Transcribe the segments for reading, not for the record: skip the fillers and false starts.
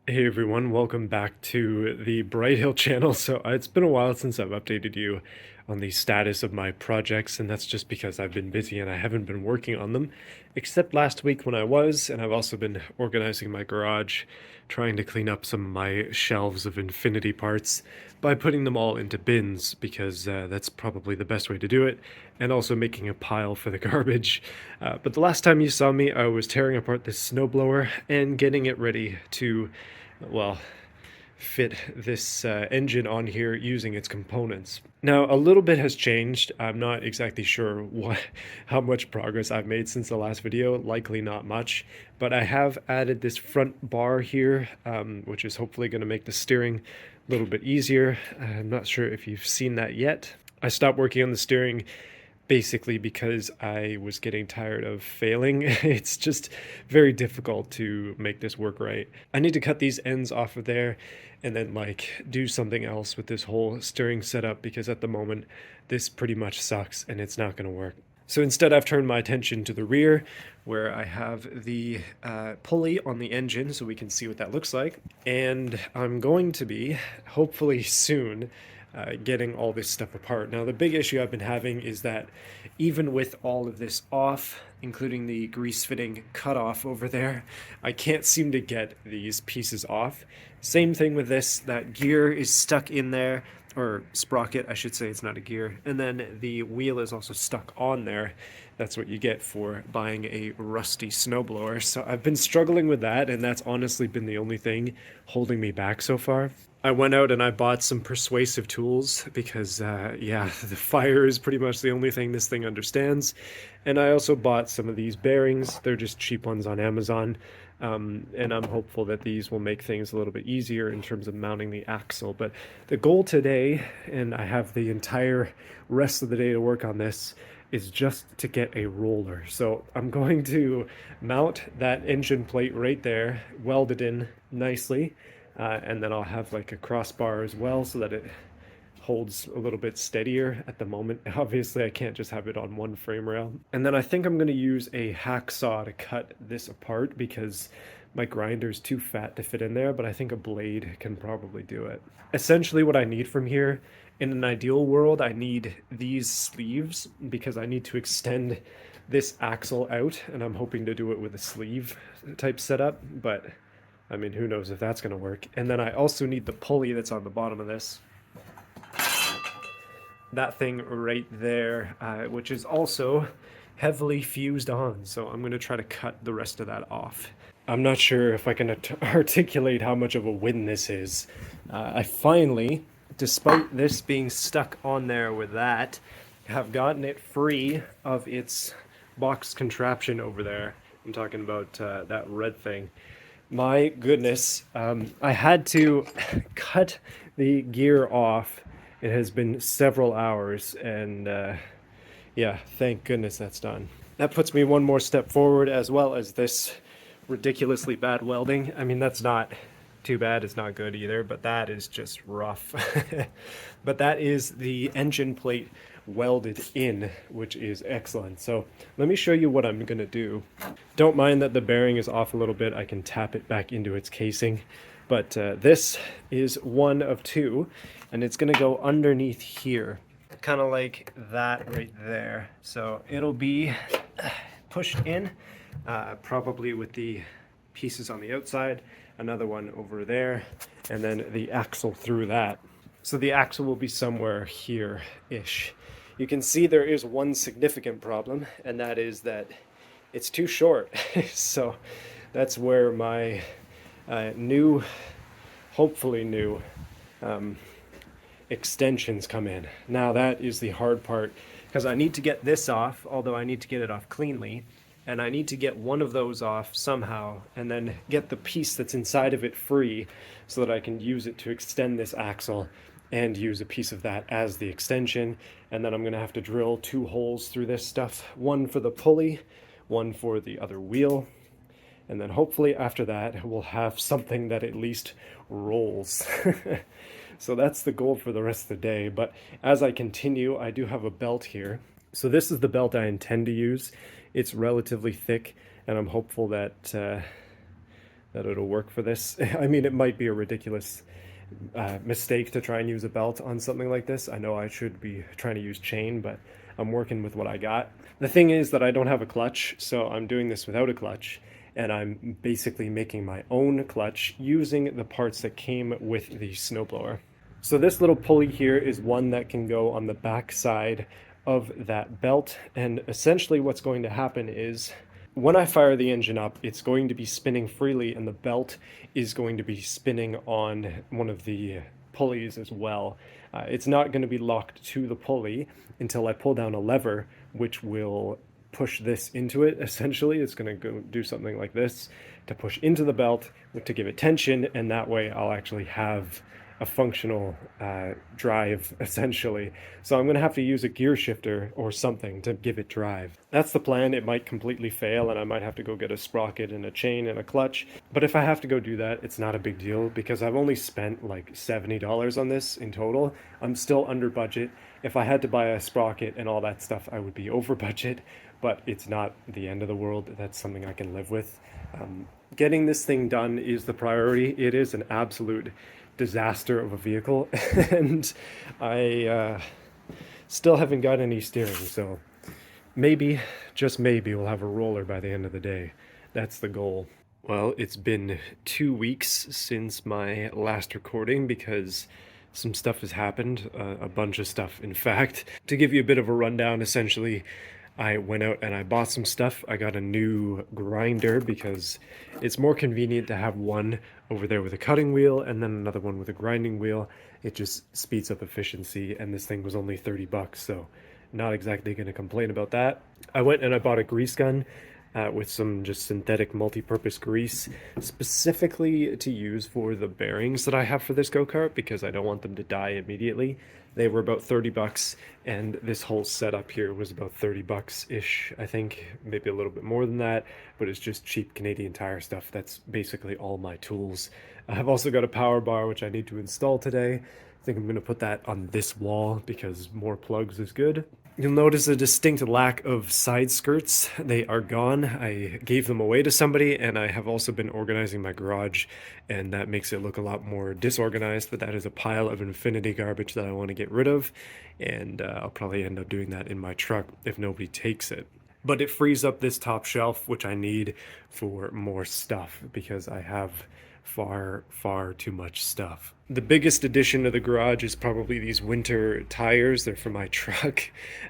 Hey everyone, welcome back to the Bright Hill channel. So it's been a while since I've updated you on the status of my projects, and that's just because I've been busy and I haven't been working on them, except last week when I was, and I've also been organizing my garage, trying to clean up some of my shelves of Infinity parts by putting them all into bins, because that's probably the best way to do it, and also making a pile for the garbage. But the last time you saw me, I was tearing apart this snowblower and getting it ready to, well, fit this engine on here using its components. Now, a little bit has changed. I'm not exactly sure how much progress I've made since the last video, likely not much, but I have added this front bar here, which is hopefully going to make the steering a little bit easier. I'm not sure if you've seen that yet. I stopped working on the steering basically because I was getting tired of failing. It's just very difficult to make this work right. I need to cut these ends off of there and then like do something else with this whole steering setup, because at the moment this pretty much sucks and it's not going to work. So instead, I've turned my attention to the rear, where I have the pulley on the engine so we can see what that looks like. And I'm going to be, hopefully soon, getting all this stuff apart. Now, the big issue I've been having is that even with all of this off, including the grease fitting cutoff over there, I can't seem to get these pieces off. Same thing with this, that gear is stuck in there, or sprocket, I should say, it's not a gear. And then the wheel is also stuck on there. That's what you get for buying a rusty snowblower. So I've been struggling with that, and that's honestly been the only thing holding me back so far. I went out and I bought some persuasive tools because, yeah, the fire is pretty much the only thing this thing understands. And I also bought some of these bearings. They're just cheap ones on Amazon. And I'm hopeful that these will make things a little bit easier in terms of mounting the axle. But the goal today, and I have the entire rest of the day to work on this, is just to get a roller. So I'm going to mount that engine plate right there, welded in nicely, and then I'll have like a crossbar as well so that it holds a little bit steadier at the moment. Obviously, I can't just have it on one frame rail. And then I think I'm going to use a hacksaw to cut this apart because my grinder's too fat to fit in there, but I think a blade can probably do it. Essentially, what I need from here, in an ideal world, I need these sleeves because I need to extend this axle out, and I'm hoping to do it with a sleeve type setup, but I mean, who knows if that's going to work. And then I also need the pulley that's on the bottom of this. That thing right there, which is also heavily fused on. So I'm going to try to cut the rest of that off. I'm not sure if I can articulate how much of a win this is. I finally, despite this being stuck on there with that, have gotten it free of its box contraption over there. I'm talking about that red thing. My goodness, I had to cut the gear off. It has been several hours, and yeah, thank goodness that's done. That puts me one more step forward, as well as this ridiculously bad welding. I mean, that's not too bad, it's not good either, but that is just rough. But that is the engine plate welded in, which is excellent. So let me show you what I'm gonna do. Don't mind that the bearing is off a little bit. I can tap it back into its casing, but this is one of two, and it's gonna go underneath here, kind of like that right there. So it'll be pushed in, probably with the pieces on the outside, another one over there, and then the axle through that. So the axle will be somewhere here-ish. You can see there is one significant problem, and that is that it's too short. So that's where my new, hopefully new, extensions come in. Now that is the hard part, because I need to get this off, although I need to get it off cleanly, and I need to get one of those off somehow, and then get the piece that's inside of it free so that I can use it to extend this axle and use a piece of that as the extension. And then I'm going to have to drill two holes through this stuff, one for the pulley, one for the other wheel. And then hopefully after that, we'll have something that at least rolls. So that's the goal for the rest of the day. But as I continue, I do have a belt here. So this is the belt I intend to use. It's relatively thick, and I'm hopeful that that it'll work for this. I mean, it might be a ridiculous mistake to try and use a belt on something like this. I know I should be trying to use chain, but I'm working with what I got. The thing is that I don't have a clutch, so I'm doing this without a clutch, and I'm basically making my own clutch using the parts that came with the snowblower. So this little pulley here is one that can go on the back side of that belt, and essentially what's going to happen is when I fire the engine up, it's going to be spinning freely, and the belt is going to be spinning on one of the pulleys as well. It's not going to be locked to the pulley until I pull down a lever, which will push this into it. Essentially, it's going to go do something like this to push into the belt to give it tension, and that way I'll actually have a functional drive, essentially. So I'm going to have to use a gear shifter or something to give it drive. That's the plan. It might completely fail, and I might have to go get a sprocket and a chain and a clutch. But if I have to go do that, it's not a big deal because I've only spent like $70 on this in total. I'm still under budget. If I had to buy a sprocket and all that stuff, I would be over budget, but it's not the end of the world. That's something I can live with. Getting this thing done is the priority. It is an absolute disaster of a vehicle, and I still haven't got any steering, so maybe, just maybe, we'll have a roller by the end of the day. That's the goal. Well, it's been 2 weeks since my last recording because some stuff has happened, a bunch of stuff, in fact. To give you a bit of a rundown, essentially, I went out and I bought some stuff. I got a new grinder because it's more convenient to have one over there with a cutting wheel and then another one with a grinding wheel. It just speeds up efficiency, and this thing was only 30 bucks, so not exactly going to complain about that. I went and I bought a grease gun with some just synthetic multi-purpose grease, specifically to use for the bearings that I have for this go-kart because I don't want them to die immediately. They were about 30 bucks, and this whole setup here was about 30 bucks-ish, I think, maybe a little bit more than that, but it's just cheap Canadian Tire stuff. That's basically all my tools. I've also got a power bar, which I need to install today. I think I'm going to put that on this wall because more plugs is good. You'll notice a distinct lack of side skirts. They are gone. I gave them away to somebody, and I have also been organizing my garage, and that makes it look a lot more disorganized, but that is a pile of infinity garbage that I want to get rid of, and I'll probably end up doing that in my truck if nobody takes it. But it frees up this top shelf, which I need for more stuff because I have far too much stuff. The biggest addition to the garage is probably these winter tires. They're for my truck.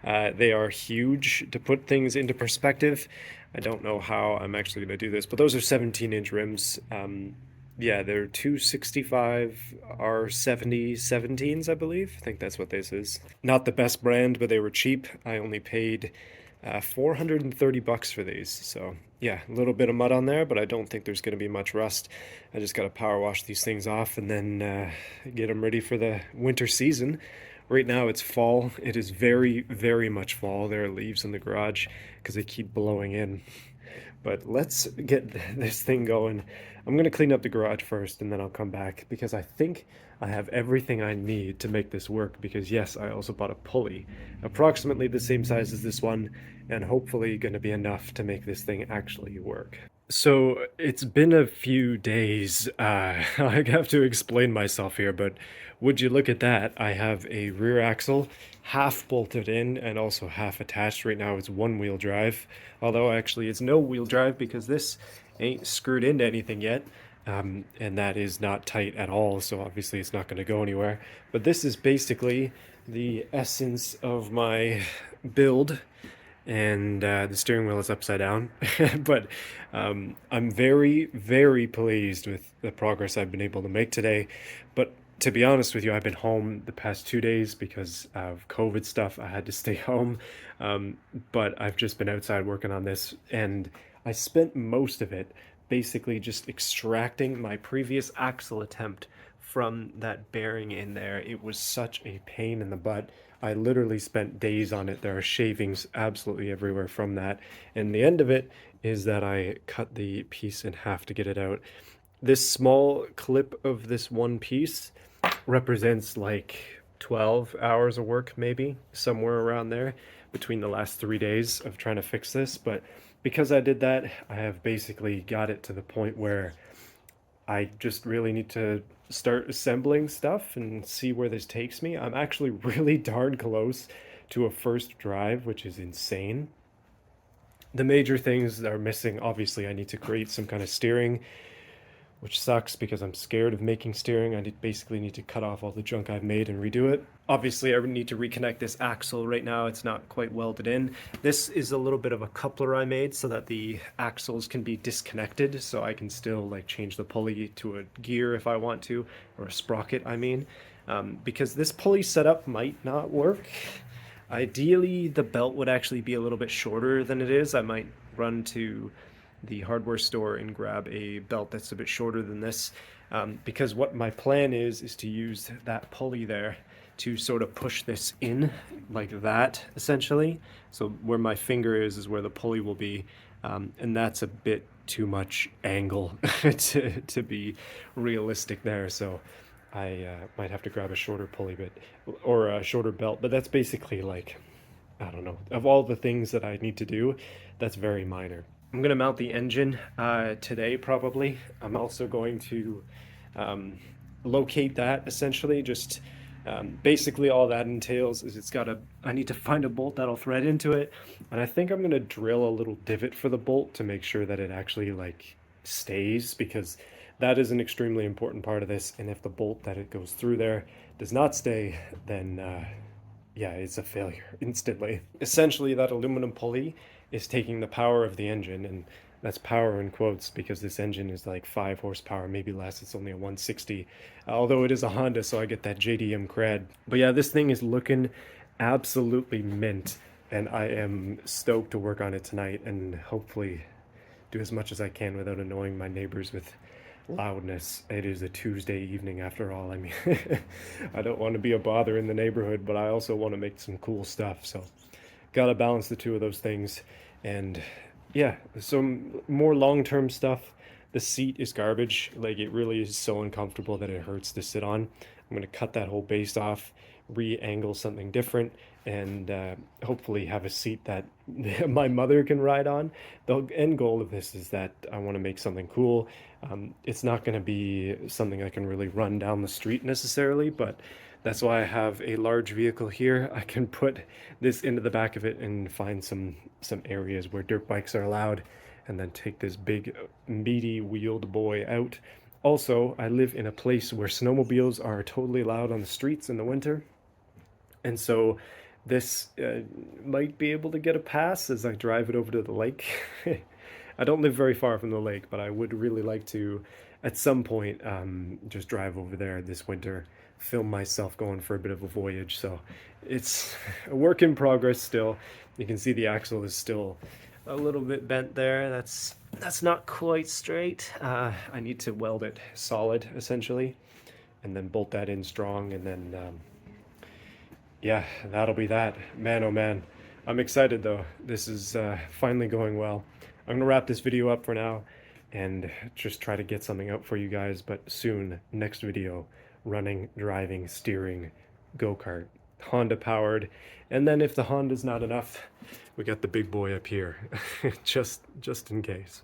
They are huge. To put things into perspective, I don't know how I'm actually going to do this, but those are 17-inch rims. Yeah, they're 265 R70 17s, I believe. I think that's what this is. Not the best brand, but they were cheap. I only paid 430 bucks for these. So yeah, a little bit of mud on there, but I don't think there's going to be much rust. I just got to power wash these things off and then get them ready for the winter season. Right now it's fall. It is very much fall. There are leaves in the garage because they keep blowing in. But let's get this thing going. I'm going to clean up the garage first and then I'll come back because I think I have everything I need to make this work because yes, I also bought a pulley, approximately the same size as this one, and hopefully going to be enough to make this thing actually work. So it's been a few days. I have to explain myself here, but would you look at that? I have a rear axle half bolted in and also half attached. Right now it's one-wheel drive, although actually it's no wheel drive because this ain't screwed into anything yet. And that is not tight at all, so obviously it's not going to go anywhere. But this is basically the essence of my build, and the steering wheel is upside down. But I'm very pleased with the progress I've been able to make today. But to be honest with you, I've been home the past 2 days because of COVID stuff. I had to stay home, but I've just been outside working on this, and I spent most of it basically just extracting my previous axle attempt from that bearing in there. It was such a pain in the butt. I literally spent days on it. There are shavings absolutely everywhere from that. And the end of it is that I cut the piece in half to get it out. This small clip of this one piece represents like 12 hours of work, maybe somewhere around there between the last 3 days of trying to fix this. But because I did that, I have basically got it to the point where I just really need to start assembling stuff and see where this takes me. I'm actually really darn close to a first drive, which is insane. The major things that are missing, obviously, I need to create some kind of steering, which sucks because I'm scared of making steering. Basically need to cut off all the junk I've made and redo it. Obviously, I need to reconnect this axle right now. It's not quite welded in. This is a little bit of a coupler I made so that the axles can be disconnected, so I can still like change the pulley to a gear if I want to, or a sprocket, I mean. Because this pulley setup might not work. Ideally, the belt would actually be a little bit shorter than it is. I might run to the hardware store and grab a belt that's a bit shorter than this, because what my plan is to use that pulley there to sort of push this in like that, essentially. So where my finger is where the pulley will be, and that's a bit too much angle to be realistic there. So I might have to grab a shorter pulley bit or a shorter belt, but that's basically like, I don't know, of all the things that I need to do, that's very minor. I'm gonna mount the engine today probably. I'm also going to locate that essentially. Just basically all that entails is I need to find a bolt that'll thread into it, and I think I'm gonna drill a little divot for the bolt to make sure that it actually like stays, because that is an extremely important part of this. And if the bolt that it goes through there does not stay, then yeah, it's a failure instantly. Essentially, that aluminum pulley is taking the power of the engine, and that's power in quotes because this engine is like 5 horsepower, maybe less. It's only a 160, although it is a Honda, so I get that JDM cred. But yeah, this thing is looking absolutely mint, and I am stoked to work on it tonight and hopefully do as much as I can without annoying my neighbors with loudness. It is a Tuesday evening after all. I mean, I don't want to be a bother in the neighborhood, but I also want to make some cool stuff. So gotta balance the two of those things. And yeah, some more long-term stuff. The seat is garbage. Like, it really is so uncomfortable that it hurts to sit on. I'm gonna cut that whole base off, re-angle something different, and hopefully have a seat that my mother can ride on. The end goal of this is that I want to make something cool. It's not going to be something I can really run down the street necessarily, but that's why I have a large vehicle here. I can put this into the back of it and find some areas where dirt bikes are allowed, and then take this big meaty wheeled boy out. Also, I live in a place where snowmobiles are totally allowed on the streets in the winter, and so this might be able to get a pass as I drive it over to the lake. I don't live very far from the lake, but I would really like to, at some point, just drive over there this winter, film myself going for a bit of a voyage. So it's a work in progress still. You can see the axle is still a little bit bent there. That's not quite straight. I need to weld it solid, essentially, and then bolt that in strong, and then yeah, that'll be that. Man, oh man. I'm excited though. This is finally going well. I'm gonna wrap this video up for now and just try to get something out for you guys, but soon, next video, running, driving, steering, go-kart, Honda powered, and then if the Honda's not enough, we got the big boy up here, just in case.